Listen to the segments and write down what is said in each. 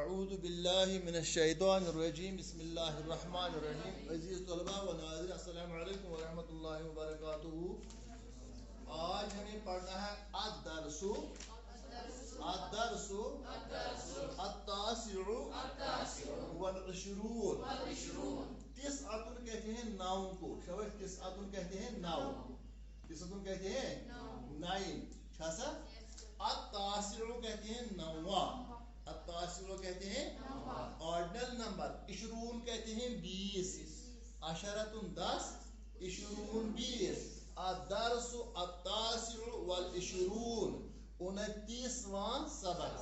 اعوذ باللہ من الشیطان الرجیم بسم اللہ الرحمن الرحیم. عزیز طلباء و ناظرین السلام علیکم ورحمۃ اللہ وبرکاتہ. آج ہمیں پڑھنا ہے الدرس التاسع والعشرون. تسعۃ کہتے ہیں نو کو. شباب تسعۃ کہتے ہیں نو. تسعۃ کہتے ہیں 9. چھاسا التاسع کہتے ہیں نواں. التاسع کہتے ہیں آرڈنل نمبر. عشرون کہتے ہیں 20. عشرۃ 10. عشرون 20. الدرس التاسع والعشرون 29واں سبق.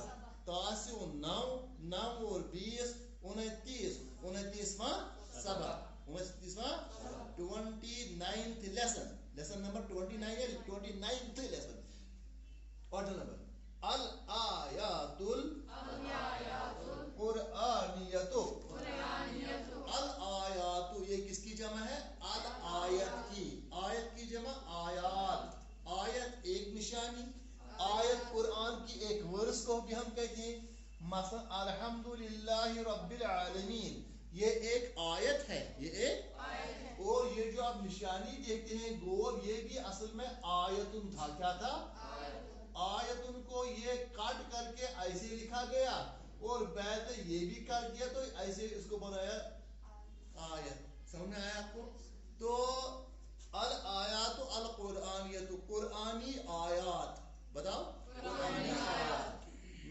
تاسع 9 9 اور 20 29 29واں سبق. 29th lesson number 29 ہے. 29th lesson آرڈنل number. الآیات القرآنیت. الآیات یہ کس کی جمع ہے؟ الآیت کی. آیت کی جمع آیات. آیت ایک نشانی. آیت قرآن کی ایک ورس کو بھی ہم کہتے ہیں. مثلا الحمدللہ رب العالمین یہ ایک آیت ہے. یہ ایک اور یہ جو آپ نشانی دیکھتے ہیں گول یہ بھی اصل میں آیتن تھا. کیا تھا؟ آیتن کو یہ کٹ کر کے ایسے لکھا گیا اور بعد یہ بھی کر دیا تو ایسے اس کو بنایا آیت. سمجھ میں آیا آپ کو؟ تو الآیات القرآنیت قرآنی آیات. بتاؤ قرآنی آیات.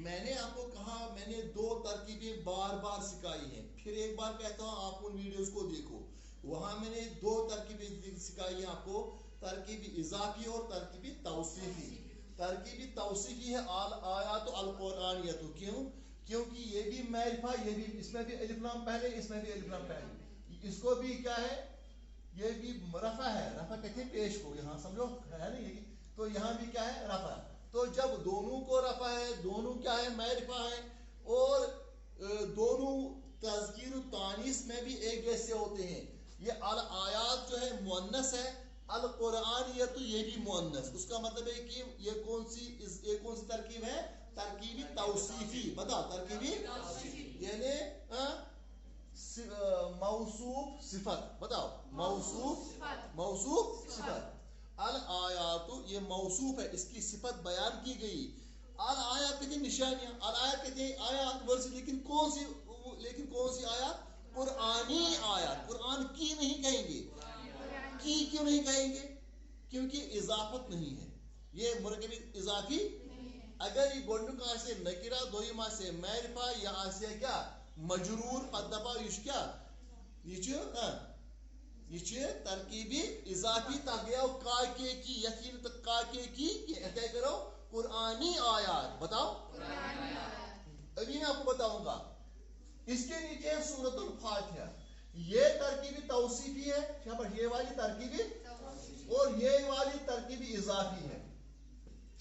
میں نے آپ کو کہا میں نے 2 ترکیبیں بار بار سکھائی ہیں. پھر ایک بار کہتا ہوں آپ ان ویڈیوز کو دیکھو. وہاں میں نے 2 ترکیبیں سکھائی ہیں آپ کو. ترکیب اضافی اور ترکیب توصیفی. ترکیب توصیفی ہے الآیات القرآنیت. کیوں؟ کیونکہ یہ بھی معرفہ یہ بھی اس میں بھی الف لام پہلے اس میں بھی الف لام پہلے. اس کو بھی کیا ہے؟ یہ بھی رفع ہے. رفع کہتے ہیں پیش کو. یہاں سمجھو ہے نا یہ. تو یہاں بھی کیا ہے؟ رفع. تو جب دونوں کو رفع ہے دونوں کیا ہے؟ معرفہ ہے. اور دونوں تذکیر و تانیث میں بھی ایک جیسے ہوتے ہیں. یہ الآیات جو ہے مؤنث ہے. القرآنیت یہ بھی مؤنث. اس کا مطلب ہے کہ یہ کون سی ترکیب ہے؟ ترکیبی توصیفی. بتا ترکیبی یعنی موصوف صفت. بتاؤ موصوف صفت. الآیات یہ موصوف ہے اس کی صفت بیان کی گئی. الآیات کہتے ہیں نشانیاں. الآیات کہتے ہیں آیات ورس. لیکن کون سی آیات؟ قرآنی آیات. قرآن کی نہیں کہیں گے. کی کیوں نہیں کہیں گے؟ کیونکہ اضافت نہیں ہے. یہ مرکب اضافی. اگر یہ گوڑنک آسے نکرہ دویم آسے معرفہ یا آسے کیا مجرور پدبا یہ کیا یہ ترکیبی اضافی تاگیو کاکے کی یقین تک کاکے کی یہ کیا کرو قرآنی آیات. بتاؤ ابھی میں آپ کو بتاؤں گا. اس کے نیچے ہے سورۃ الفاتحہ. یہ ترکیبی توصیفی ہے. یہ والی ترکیبی اور یہ والی ترکیبی اضافی ہے.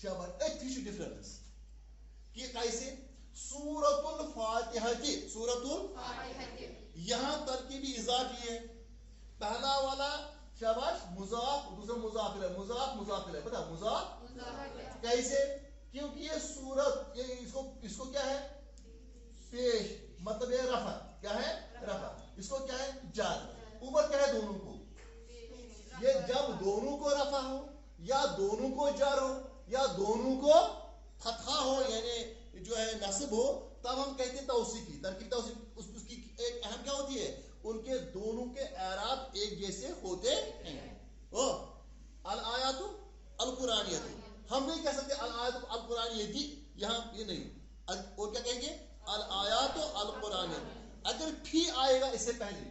شاباش. ایک ڈفرنس کہ کیسے سورۃ الفاتحہ یہاں ترکیبی اضافی ہے. پہلا والا شاباش مضاف دوسرا مضاف الیہ. مضاف الیہ. پتہ مضاف کیسے؟ کیونکہ یہ سورت اس کو کیا ہے؟ پیش. مطلب یہ رفع. کیا ہے؟ رفع. اس کو کیا ہے؟ جر. اوپر کیا ہے؟ دونوں کو. یہ جب دونوں کو رفع ہو یا دونوں کو جر ہو یا دونوں کو فتحہ ہو یعنی جو ہے نصب ہو تب ہم کہتے ہیں توصیفی. ترکیب توصیف اس کی ایک اہم کیا ہوتی ہے؟ ان کے دونوں کے اعراب ایک جیسے ہوتے ہیں. الآیات القرآنیت. ہم نہیں کہہ سکتے الآیات القرآنیت. یہاں یہ نہیں. اور کیا کہیں گے؟ الآیات القرآنیت. اگر فی آئے گا اس سے پہلے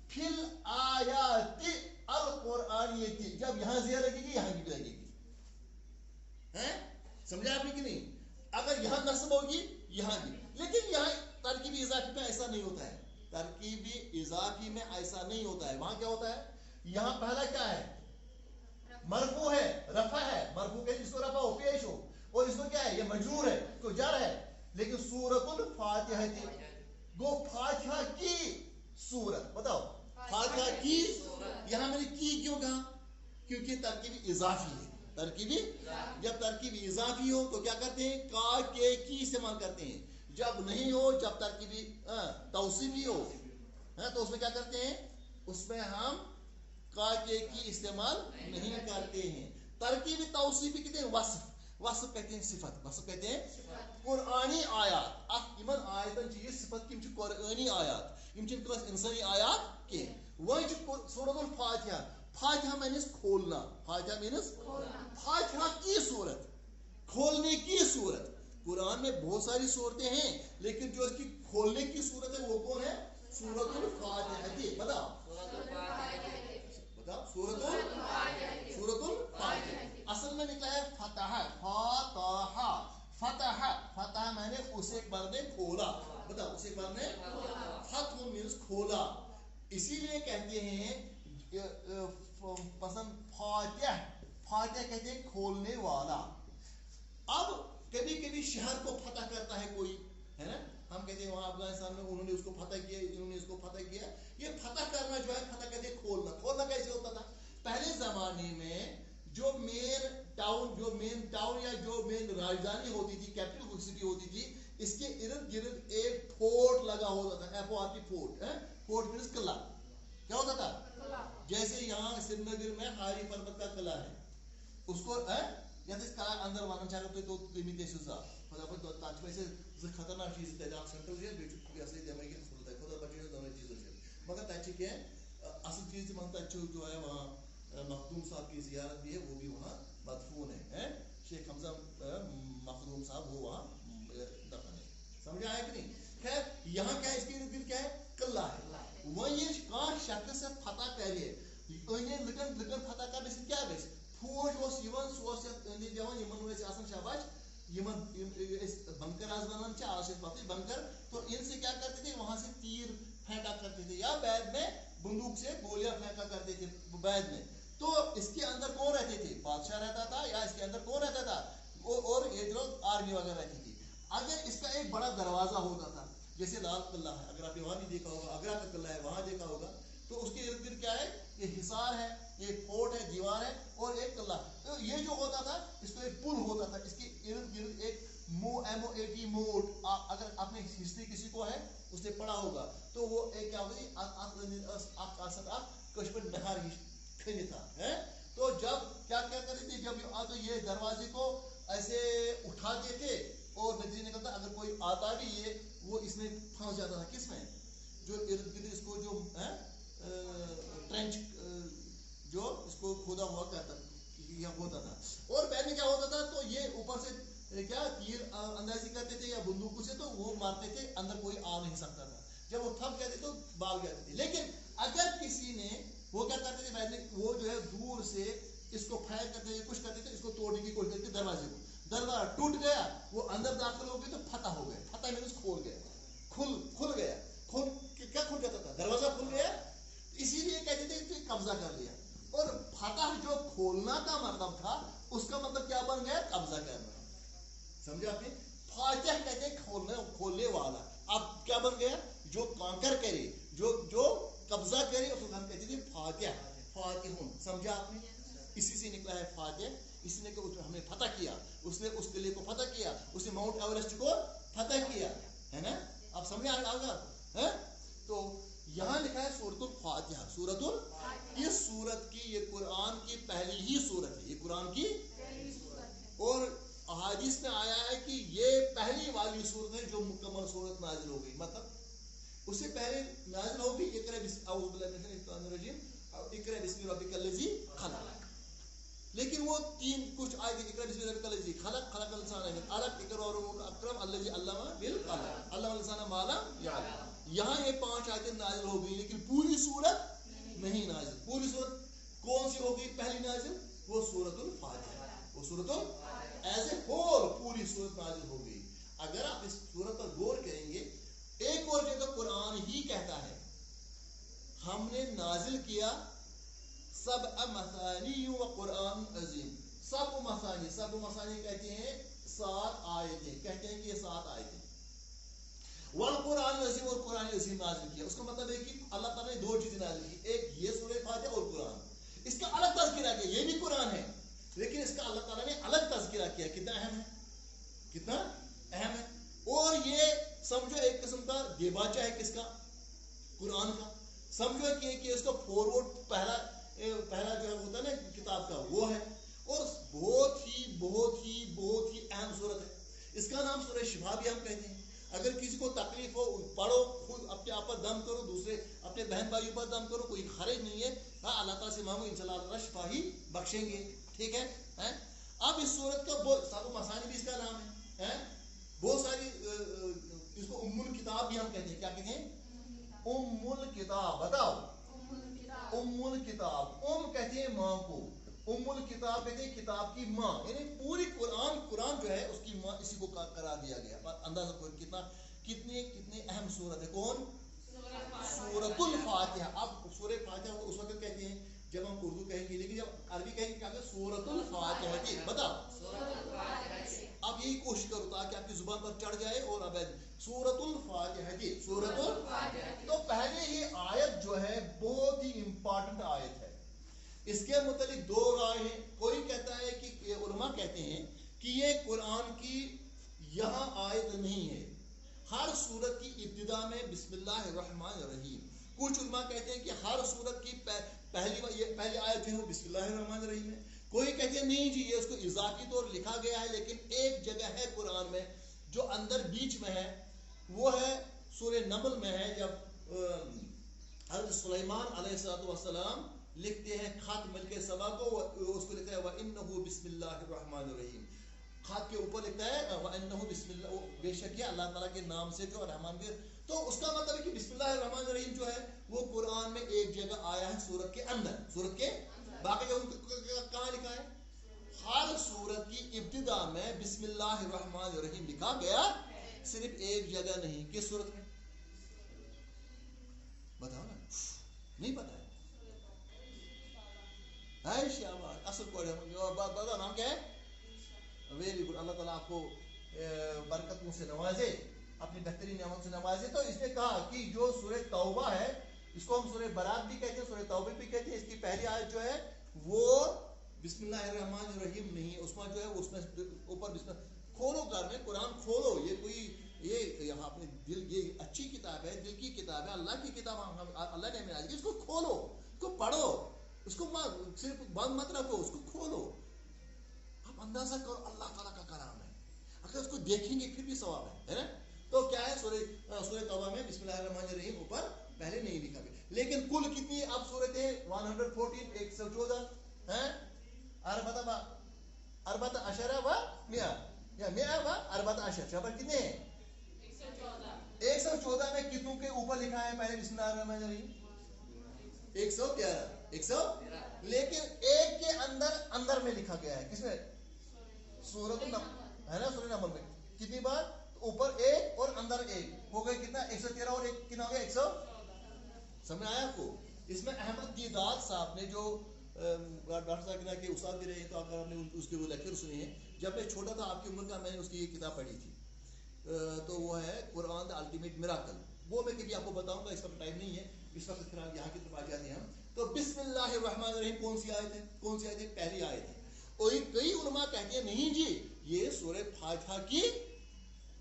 فی الآیات القرآنیت جب یہاں زیر لگے گی یہاں بھی لگے گی. سمجھا آپ نے کہ نہیں؟ اگر یہاں نصب ہوگی یہاں بھی. لیکن یہاں ترکیبی اضافی میں ایسا نہیں ہوتا ہے. ترکیبی اضافی میں ایسا نہیں ہوتا ہے. وہاں کیا ہوتا ہے؟ یہاں پہلا کیا ہے؟ مرفوع ہے. رفع ہے. مرفوع کہ جس کو رفع ہو پیش ہو. اور اس کو کیا ہے؟ یہ مجرور ہے. اس کو جر ہے. لیکن سورۃ الفاتحہ گو فاتحہ کی سورت. بتاؤ فاتحہ کی. یہاں میں نے کی کیوں کہا؟ کیونکہ ترکیبی اضافی ہے. ترکیبی جب ترکیبی اضافی ہو تو کیا کرتے ہیں؟ کا کے کی استعمال کرتے ہیں. जब नहीं हो, जब तरकीबी तौसीफी हो, तो उसमें क्या करते हैं, उसमें हम काके की इस्तेमाल नहीं करते हैं। तरकीबी तौसीफी कहते हैं वस्फ, वस्फ कहते हैं सिफत, वस्फ कहते हैं कुरानी आयात। अख इमन आयतन ये सिफत कि कुरानी आयात, इंसानी आयात के वह सूरतुल फातिहा, फातिहा मीन्स खोलना, फातिहा मीन्स फातिहा की सूरत, खोलने की सूरत। कुरान में बहुत सारी सूरतें हैं, लेकिन जो इसकी खोलने की सूरत है वो कौन है? सूरतुल फातिहा। बताओ बताओ, सूरतुल फातिहा असल में निकला है फतह, फतह, फतह, फतह मैंने उसे एक बार ने खोला। बताओ, उसे एक बार ने, फतह मीन्स खोला, इसीलिए कहते हैं पसंद फातिहा, फातिहा कहते हैं खोलने वाला। अब कभी कभी शहर को फतह करता है कोई, है ना, हम कहते हैं वहां अफगानिस्तान में उन्होंने उसको फतह किया, इन्होंने इसको फतह किया। ये फतह करना जो है, फतह कहते हैं खोलना। खोलना कैसे होता था? पहले जमाने में जो मेन टाउन या जो मेन राजधानी होती थी, कैपिटल सिटी होती थी, इसके इर्द गिर्द एक फोर्ट लगा होता था, FORT फोर्ट, फोर्ट मीन्स किला। क्या होता था? जैसे यहाँ श्रीनगर में हारी पर्वत का किला है, उसको अंदर वन तो खतरनाक चीज सेंट्रल खुदा बचे दोनों चीजों मगर तक असल चीज जो है वहाँ मखदूम साहब की जियारत भी है, वो भी वहाँ मदफून है, शेख हमजा मखदूम साहब वो वहाँ दफन है। समझ आया कि नहीं? खैर यहाँ क्या है, इसके इर्द गिर्द क्या है? किला है। वह ये कौन शख्स से फतह करे, लुकन फतह कर क्या गई फौज शाबाश बंकर आज बनान बंकर, तो इनसे क्या करते थे, वहां से तीर फेंका करते थे या बैद में बंदूक से गोलियां फेंका करते थे बैद में। तो इसके अंदर कौन रहते थे? बादशाह रहता था, या इसके अंदर कौन रहता था? और ये जो आर्मी वगैरह रहती थी। अगर इसका एक बड़ा दरवाजा होता था, जैसे लाल किला है, अगर आपने वहां भी देखा होगा, आगरा का किला है वहां देखा होगा, तो उसके इर्द गिर्द क्या है? ये हिसार है, एक फोर्ट है, दीवार है और एक किला। तो ये जो होता था, इसको एक पुल होता था, इसके इर्द गिर्द एक MOAT मोड, अगर आपने हिस्ट्री किसी को है उसने पढ़ा होगा, तो वो एक क्या होगी कश्मीर नहर ही था, है। तो जब क्या क्या करते थे, जब तो ये दरवाजे को ऐसे उठाते थे और नतीजे निकलता अगर कोई आता भी ये वो इसमें फंस जाता था। किसमें? जो इर्द गिर्द इसको जो है ट्रेंच जो इसको खोदा हुआ करता होता था। और बाद में क्या होता था, तो ये ऊपर से क्या तीर अंदाजी करते थे या बंदूकों से, तो वो मारते थे, अंदर कोई आ नहीं सकता था। जब वो थक गए थे तो भाग जाते थे। लेकिन अगर किसी ने वो क्या करते थे, बाद में वो जो है दूर से इसको फायर करते थे, कुछ करते थे, इसको तोड़ने की कोशिश करते दरवाजे को, दरवाजा टूट गया, वो अंदर दाखिल हो गए तो फतह हो गए। फतह मीन्स खोल गया, खुल गया, क्या खुल जाता था? दरवाजा खुल गया। इसीलिए कहते थे कि कब्जा कर लिया। और फतह जो खोलना का मतलब था, उसका मतलब क्या बन गया? कब्जा करना। समझे आपने? फातिह कहते हैं खोलने वाला। अब क्या बन गया? जो कांकर करे, जो कब्जा करे, उसको हम कहते थे फातिह, फातिहुन। समझा आपने? इसी से निकला है फातिह। इसी ने हमने फतह किया, उसने उस किले को फतह किया, उसने माउंट एवरेस्ट को फतह किया, है ना? आप समझ आएगा, है? तो यहाँ लिखा है सूरतुल फातिहा, सूरतुल, इस सूरत की, ये कुरान की पहली ही सूरत है, ये कुरान की और अहादीस में आया है कि ये पहली वाली सूरत है जो मुकम्मल सूरत नाजिल हो गई। मतलब उससे पहले नाजिल हो गई इक़रा बिस्मि रब्बिकल लज़ी खलक़, लेकिन वो तीन कुछ आयत इक़रा बिस्मि रब्बिकल लज़ी खलक़, खलक़ल इंसान मिन अलक़, इक़रा व रब्बुकल अकरम अल्लज़ी अल्लमा बिल क़लम, अल्लमल इंसान मा लम यअलम। यहाँ ये 5 आयतें नाजिल हो गई, लेकिन पूरी सूरत नहीं नाजिल। पूरी सूरत कौन सी हो गई पहली नाजिल? वो सूरतुल फातिहा, वो सूरतुल एज ए होल पूरी सूरत नाजिल हो गई। अगर आप इस सूरत पर गौर करेंगे, एक और जगह कुरान ही कहता है हमने नाजिल किया सब मसानी व कुरान अजीम। सब मसानी कहते हैं 7 आयतें, कहते हैं कि ये 7 आयतें। वल कुरान अजीम, और कुरान अजीम नाजिल किया। उसका मतलब है कि अल्लाह ताला ने 2 चीजें नाजिल की, एक ये सूरह फातिहा और कुरान। इसका अलग तज़किरा किया, ये भी कुरान है, लेकिन इसका अल्लाह ताला ने अलग तज़किरा किया। कितना अहम है, कितना अहम है। और ये समझो एक किस्म का देबाचा है किसका, कुरान का। समझो कि इसका फॉरवर्ड पहला जो है होता है ना किताब का, वो है। और बहुत ही अहम सूरत है। इसका नाम सूरह शिफा भी हम कहते हैं। अगर किसी को तकलीफ हो पढ़ो, खुद अपने आप पर दम करो, दूसरे अपने बहन भाइयों पर दम करो, कोई हर्ज नहीं है। हाँ, अल्लाह ताला से मांगो, इंशाअल्लाह शिफा ही बख्शेंगे। ठीक है, हैं? अब इस सूरत का साबु मसानी भी इसका नाम है, बहुत सारी इसको उम्मुल किताब भी हम कहते हैं। क्या कहते हैं? उम्मुल किताब। बताओ, उम्मुल किताब। कहते हैं माँ को, उम्मुल किताब कहते हैं किताब की माँ, यानी पूरी कुरान जो है उसकी माँ इसी को करार दिया गया। अंदाजा करो कितनी अहम सूरत है। कौन? सूरतुल फातिहा। अब सूरह फातिहा को उस वक्त कहते हैं जब हम उर्दू कहेंगे, लेकिन जब अरबी कहेंगे क्या कहते हैं? सूरतुल फातिहा। बताओ, अब यही कोशिश करो ताकि आपकी जुबान पर चढ़ जाए। और अब सूरतुल फातिहा, सूरतुल फातिहा। तो पहले ये आयत जो है बहुत ही इंपॉर्टेंट आयत है। इसके मुतालिक दो राय हैं। कोई कहता है कि उलमा कहते हैं कि ये कुरान की यहाँ आयत नहीं है, हर सूरत की इब्तिदा में बिस्मिल्लाहिर्रहमानिर्रहीम। कुछ उलमा कहते हैं कि हर सूरत की पहली आयत जो है वो बिस्मिल्लाहिर्रहमानिर्रहीम है। कोई कहते हैं नहीं जी, ये उसको इजाफी तौर लिखा गया है, लेकिन एक जगह है कुरान में जो अंदर बीच में है, वो है सूरह नमल में है। जब हज़रत सुलेमान अलैहिस्सलाम लिखते हैं खत मिलके सभा को, उसको लिखता है वइन्नहु बिस्मिल्लाहिर्रहमानिर्रहीम। खत के ऊपर लिखता है वइन्नहु बिस्मिल्लाह, बेशक है अल्लाह ताला के नाम से जो रहमान भी। तो उसका मतलब है कि बिस्मिल्लाहिर्रहमानिर्रहीम जो है वो कुरान में एक जगह आया है सूरत के अंदर, सूरत के बाकी जगह कहाँ लिखा है? हर सूरत की इब्तिदा में बिस्मिल्लाहिर्रहमानिर्रहीम लिखा गया, सिर्फ एक जगह नहीं। किस सूरत में? बताओ ना, नहीं पता है? असल बता, नाम क्या है? वेरी गुड, अल्लाह ताला आपको बरकतों से नवाजे, अपनी बेहतरीन नेमत से नवाजे। तो इसने कहा कि जो सूरह तौबा है, इसको हम सूरह बरात भी कहते हैं, सूरह तौबा भी कहते हैं, इसकी पहली आयत जो है वो बिस्मिल्लाहिर्रहमानिर्रहीम नहीं है। उसमें जो है उसमें ऊपर बिस्मिल्लाह। खोलो घर में कुरान खोलो, ये यहाँ अपने दिल, ये अच्छी किताब है, दिल की किताब है, अल्लाह की किताब, अल्लाह ने हमें, इसको खोलो, इसको पढ़ो, उसको सिर्फ बंद मत रखो, उसको खोलो। आप अंदाजा करो अल्लाह ताला का कलाम है, अगर उसको देखेंगे फिर भी सवाब है ना? तो क्या है सूरह तौबा में बिस्मिल्लाहिर्रहमानिर्रहीम ऊपर पहले नहीं लिखा गया। लेकिन कुल कितनी अब सूरतें? 114, 114 हैं। अरबत अशरा व मिया, या मिया व अरबत अशर, शबर कितने हैं? 114 में कितनों के ऊपर लिखा है पहले बिस्मिल्लाहिर्रहमानिर्रहीम? 113। लेकिन एक के अंदर में लिखा गया है। किसमें? सूरत है ना, सूरह नमल में कितनी बार? ऊपर एक और अंदर एक, हो गए कितना? 113 और एक कितना हो गया? 100। समझ आया आपको? इसमें अहमद दीदार साहब ने जो डॉक्टर साहब के उस्ताद भी रहे, तो अगर आपने उसके वो लेक्चर सुने हैं, जब मैं छोटा था आपकी उम्र का, मैंने उसकी ये किताब पढ़ी थी। तो वो है कुरान द अल्टीमेट मिराकल। वो मैं कभी आपको बताऊंगा, इसका टाइम नहीं है इस वक्त, फिर यहाँ की तरफ आ जाते हैं हम। तो बिस्मिल्लाहिर्रहमानिर्रहीम कौन सी आयत है? कौन सी आयत है? पहली आयत है। और कई उलमा कहते हैं नहीं जी, ये सूरह फातिहा की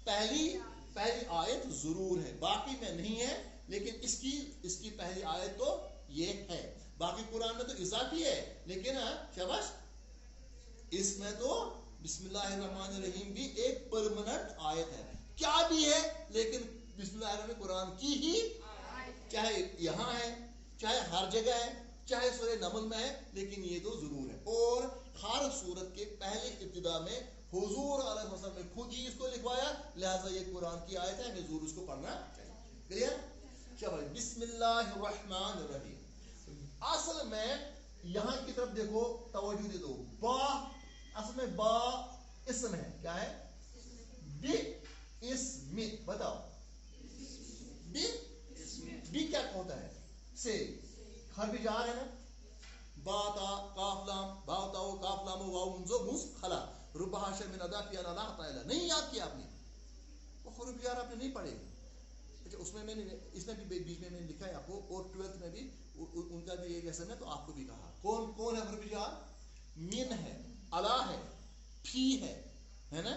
पहली आयत जरूर है, बाकी में नहीं है, लेकिन इसकी पहली आयत तो ये है। बाकी कुरान में तो इजाफी है, लेकिन शाबाश, इसमें तो बिस्मिल्लाहिर्रहमानिर्रहीम भी एक परमानेंट आयत है। क्या भी है, लेकिन बिस्मिल्लाहिर्रहमानिर्रहीम कुरान की ही, चाहे यहाँ है, चाहे हर जगह है, चाहे सूरह नमल में है, लेकिन ये तो जरूर है। और हर सूरत के पहले इब्तिदा में हुजूर अलैहि वसल्लम ने खुद ही इसको लिखवाया, लिहाजा ये कुरान की आयत है, हमें जरूर इसको पढ़ना चाहिए। क्लियर? चलो, बिस्मिल्लाहिर्रहमानिर्रहीम। असल में यहाँ की तरफ देखो, तवज्जो दे दो। बा, असल में बा इसम है। क्या है? बी इसमी। बताओ, बी क्या होता है? से हरफ जार है ना, बाता काफलाम बाताओ काफलाम वाउ मुंजो मुस खला रुबहा शमिन अदा फिया अल्लाह ताला। नहीं याद किया आपने? वो हरफ जार आपने नहीं पढ़े? अच्छा, उसमें मैंने, इसमें भी बीच में मैंने लिखा है आपको, और 12th में भी उनका भी एक लेसन है, तो आपको भी कहा। कौन है हरफ जार? मिन है, अला है, फी है ना?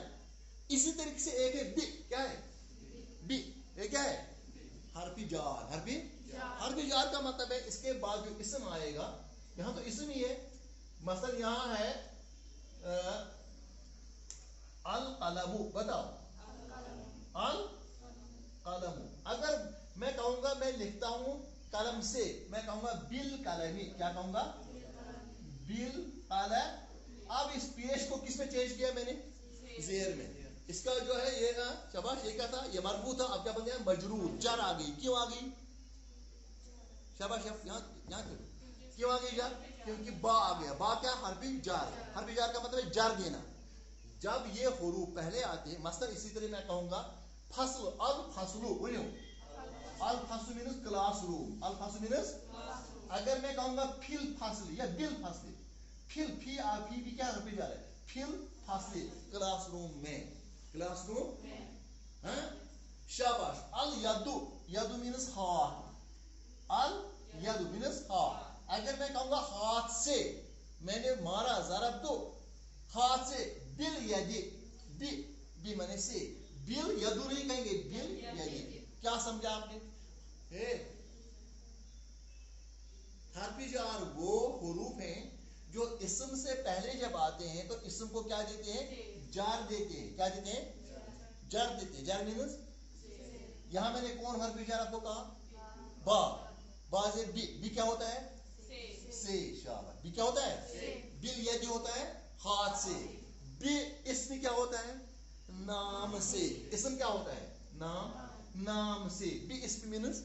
इसी तरीके से एक है बी। क्या है? बी, ये क्या है? हरफी जार। हरफी जार का मतलब है इसके बाद जो इसम आएगा, यहाँ तो इसम ही है, मसलन यहाँ है अल कलमु, बताओ अल कलमु। अगर मैं कहूंगा मैं लिखता हूं कलम से, मैं कहूंगा बिल कलमी, क्या कहूंगा? बिल कलम। अब इस पेश को किस में चेंज किया मैंने? जेर में। इसका जो है ये ना, शाबाश, ये क्या था? ये मरबूत था, अब क्या बन गया? मजरूर, जार आ गई। क्यों आ गई? शाबाश, यहाँ क्यों आ गई जार? क्योंकि बा आ गया। बा क्या? हरफी जार। हरफी जार का मतलब है जार देना। जब ये हुरूफ पहले आते हैं, मसलन इसी तरह मैं कहूंगा फसल, अल फसलु, अल फसलु मीन्स क्लासरूम। अल फसलु मीन्स, अगर मैं कहूंगा फिल फसल या बिल फसल, फिल फी आ फी भी क्या हरफी जार है? फिल फसल, क्लासरूम में, क्लासरूम में। शाबाश। अल यदु, यदु मीन्स हाथ, अल यदु मीन्स हाथ। अगर मैं कहूंगा हाथ से, मैंने मारा, ज़रब दो, हाथ से, बिल यदि, बी माने से, बिल यदु नहीं कहेंगे, बिल यदि। क्या समझा आपने? हरफी जार वो हुरूफ हैं जो इसम से पहले जब आते हैं तो इसम को क्या देते हैं? जार देते हैं। क्या देते हैं? जार देते हैं। जार मीन्स, यहां मैंने कौन हरफी जार आपको कहा? बा। बा से बी क्या होता है? से। शाबाश। बी क्या होता है? बिल यदि होता है हाथ से। बी इसमें क्या होता है? नाम से। इसम क्या होता है? नाम, नाम से। बी इसमें मीन्स,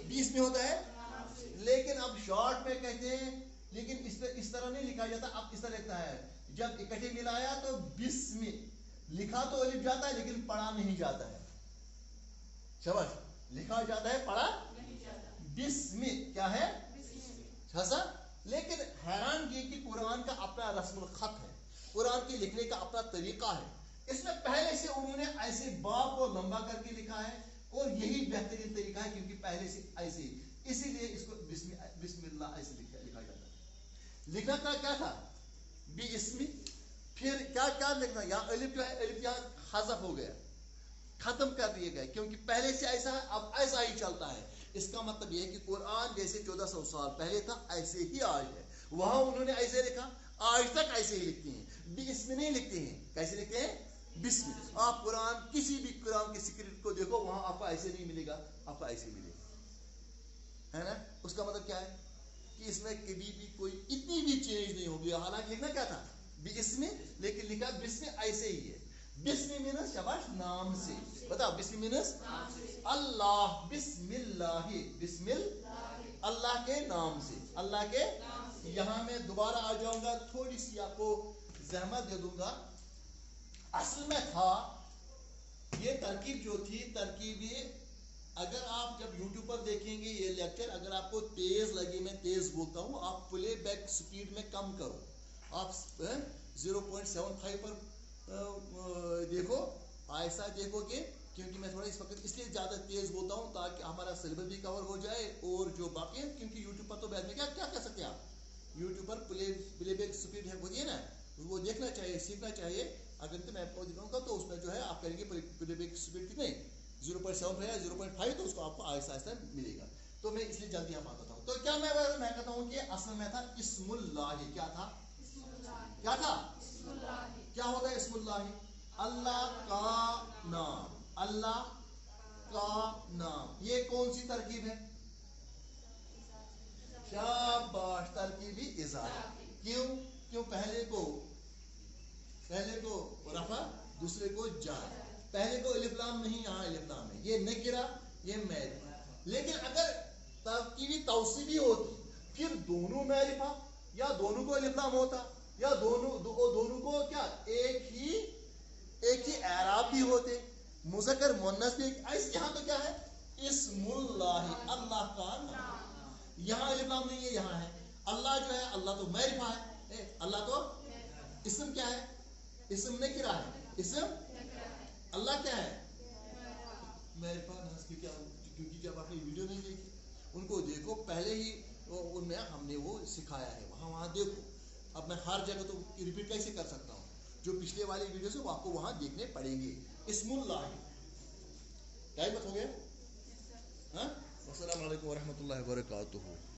बी इसमें होता है। लेकिन अब शॉर्ट में कहते हैं, लेकिन इस तरह नहीं लिखा जाता, अब इस तरह लिखता है। जब इकट्ठे मिलाया तो बिस्मि, लिखा तो अलिफ जाता है लेकिन पढ़ा नहीं जाता है। शाबाश। लिखा जाता है, पढ़ा नहीं जाता। बिस्मि क्या है? हसा। लेकिन हैरान ये कि कुरान का अपना रस्मुल खत है, कुरान के लिखने का अपना तरीका है। इसमें पहले से उन्होंने ऐसे बा को लंबा करके लिखा है और यही बेहतरीन तरीका है, क्योंकि पहले से ऐसे ही, इसीलिए इसको बिस्मिल्लाह ऐसे लिखा जाता है। लिखना का क्या था? बी इसमी, फिर क्या क्या लिखना? यहाँ अलिफ जो है, अलिफ यहाँ हज़फ हो गया, खत्म कर दिए गए, क्योंकि पहले से ऐसा है, अब ऐसा ही चलता है। इसका मतलब यह है कि कुरान जैसे 1400 साल पहले था ऐसे ही आज है। वहां उन्होंने ऐसे लिखा, आज तक ऐसे ही लिखते हैं, बी इसमें नहीं लिखते हैं। कैसे लिखते हैं? बिस्म। आप कुरान, किसी भी कुरान के स्क्रिप्ट को देखो, वहां आपको ऐसे नहीं मिलेगा, आपको ऐसे मिलेगा, है ना? उसका मतलब क्या है कि इसमें कभी भी कोई इतनी भी चेंज नहीं होगी। हालांकि लिखना क्या था? बिस्म, लेकिन लिखा बिस्म ऐसे ही है। बिस्म मीनस, शाबाश, नाम से। बताओ, बिस्म मीनस अल्लाह, बिस्मिल्लाह, बिस्मिल्लाह, अल्लाह के नाम से, अल्लाह के। यहां मैं दोबारा आ जाऊंगा, थोड़ी सी आपको जहमत दे दूंगा। असल में था ये तरकीब जो थी, तरकीब ये, अगर आप जब YouTube पर देखेंगे ये लेक्चर, अगर आपको तेज लगे, मैं तेज बोलता हूँ, आप प्ले बैक स्पीड में कम करो, आप 0.75 पर देखो, ऐसा देखोगे, क्योंकि मैं थोड़ा इस वक्त इसलिए ज़्यादा तेज़ बोलता हूँ ताकि हमारा सिलेबस भी कवर हो जाए, और जो बाकी है, क्योंकि यूट्यूब पर तो बाद में क्या क्या कर सकते हैं आप, यूट्यूब पर प्लेबैक स्पीड है होती है ना, वो देखना चाहिए, सीखना चाहिए। अगर तो मैं आपको दिखाऊंगा तो उसमें जो है आप करेंगे प्लेबैक स्पीड कितने 0.7 या 0.5, तो उसको आपको आहिस्ता आहिस्ता मिलेगा। तो मैं इसलिए जल्दी यहाँ आता हूँ। तो क्या मैं कहता हूँ कि असल में था इस्मुल्लाह। क्या था? क्या था? क्या होता है इस्मुल्लाह? अल्लाह का नाम, अल्लाह का नाम। ये कौन सी तरकीब है? शाबाश, तरकीबी इजाफा। क्यों पहले को रफा, दूसरे को जार। पहले को अलिफ लाम नहीं, यहाँ अलिफ लाम है, ये नकिरा, ये मैरिफा। लेकिन अगर तरकीबी तौसीबी होती, फिर दोनों मैरिफा या दोनों को अलिफ लाम होता, या दोनों को क्या एक ही एराब भी होते, मुज़क्कर मुन्नस भी ऐसे। यहाँ तो क्या है? इस्मुल्लाह, अल्लाह का नाम। यहाँ अलिफ लाम नहीं है, यहाँ है। अल्लाह जो है, अल्लाह तो मैरिफा है, अल्लाह तो इस्म क्या है? इस्म नकिरा है, इस्म। अल्लाह क्या है? मैरिफा। क्योंकि जब आपने वीडियो नहीं देखी, उनको देखो, पहले ही उनमें हमने वो सिखाया है, वहाँ देखो। अब मैं हर जगह तो रिपीट कैसे कर सकता हूँ? जो पिछले वाली वीडियो से वो आपको वहाँ देखने पड़ेंगे। इस्मुल्लाह, ٹائم مت ہو گیا؟ ہاں، السلام علیکم ورحمۃ اللہ وبرکاتہ.